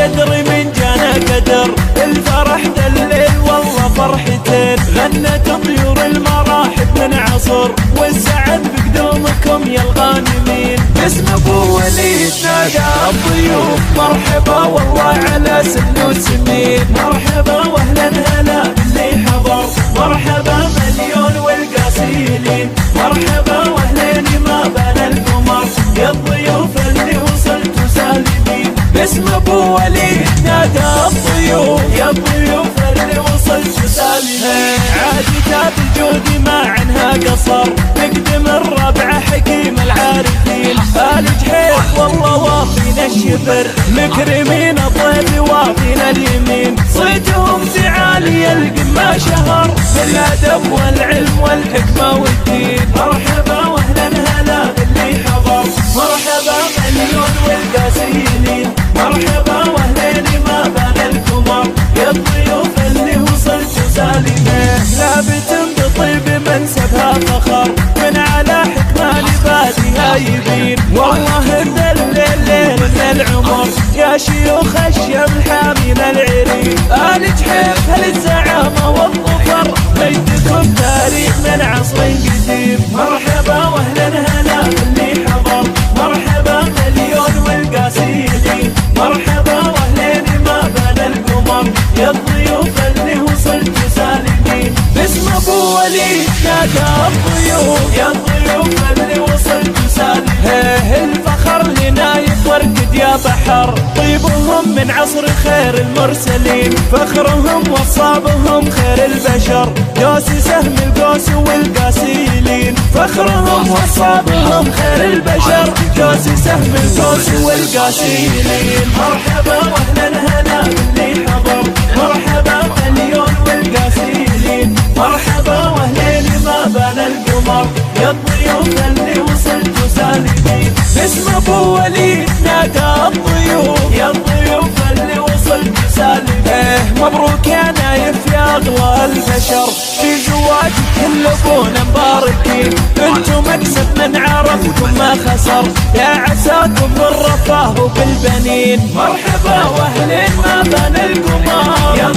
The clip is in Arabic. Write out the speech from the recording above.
تدري من جانا قدر الفرح ذا الليل والله فرحتين، غنت طيور المراحب من عصر والسعد بقدومكم يا الغانمين. اسم ابو وليد نادى الضيوف مرحبا والله على سن وسنين، مرحبا واهلا هلا باللي حضر، مرحبا مليون والقاسيلين، مرحبا واهلين ما بان القمر يا الضيوف اللي وصلتوا سالمين. باسم ابو وليد نادى الضيوف يا الضيوف اللي وصلتوا سالمين. عادتها بالجود ما عنها قصر نقدم الربع حكيم العارفين، آل جحيف والله واطينا الشبر مكرمين الضيف واطينا اليمين، صيتهم تعالي القمة شهر بالادب والعلم والحكمة والدين. مرحبا واهلا هلا باللي حضر، مرحبا مليون والقاسيلين، مرحبا واهلين ما بان القمر يا الضيوف اللي وصلتوا سالمين. ثابت بطيب منسبها فخر من على حكمة لبادها يبين، والله ان الليل من العمر يا شيوخ الشمل حامين العرين. آل جحيف هالزعامة والظفر مجدكم تاريخ من عصر قديم، مرحبا واهلا هلا باللي حضر، مرحبا مليون والقاسيلين، مرحبا واهلين ما بان القمر يا الضيوف اللي وصلتوا سالمين. باسم ابو وليد نادى الضيوف يا الضيوف اللي وصلتوا سالمين. الفخر لنا يتورقد يا بحر طيبهم من عصر خير المرسلين، فخرهم وصابهم خير البشر قاسي سهم القوس والقاسيلين، فخرهم وصابهم خير البشر قاسي سهم القوس والقاسيلين. مرحبا واهلا هلا باللي حضر، مرحبا مليون والقاسيلين، مرحبا واهلين ما بان القمر يا الضيوف اللي وصلتوا سالمين. باسم ابو وليد نادى الضيوف يا الضيوف اللي وصلتوا سالمين. مبروك يا نايف يا اغلى البشر في زواج كل ابونا مباركين، انتم مكسب من عرفكم ما خسر يا عساكم بالرفاه وبالبنين. مرحبا واهلين ما بان القمر يا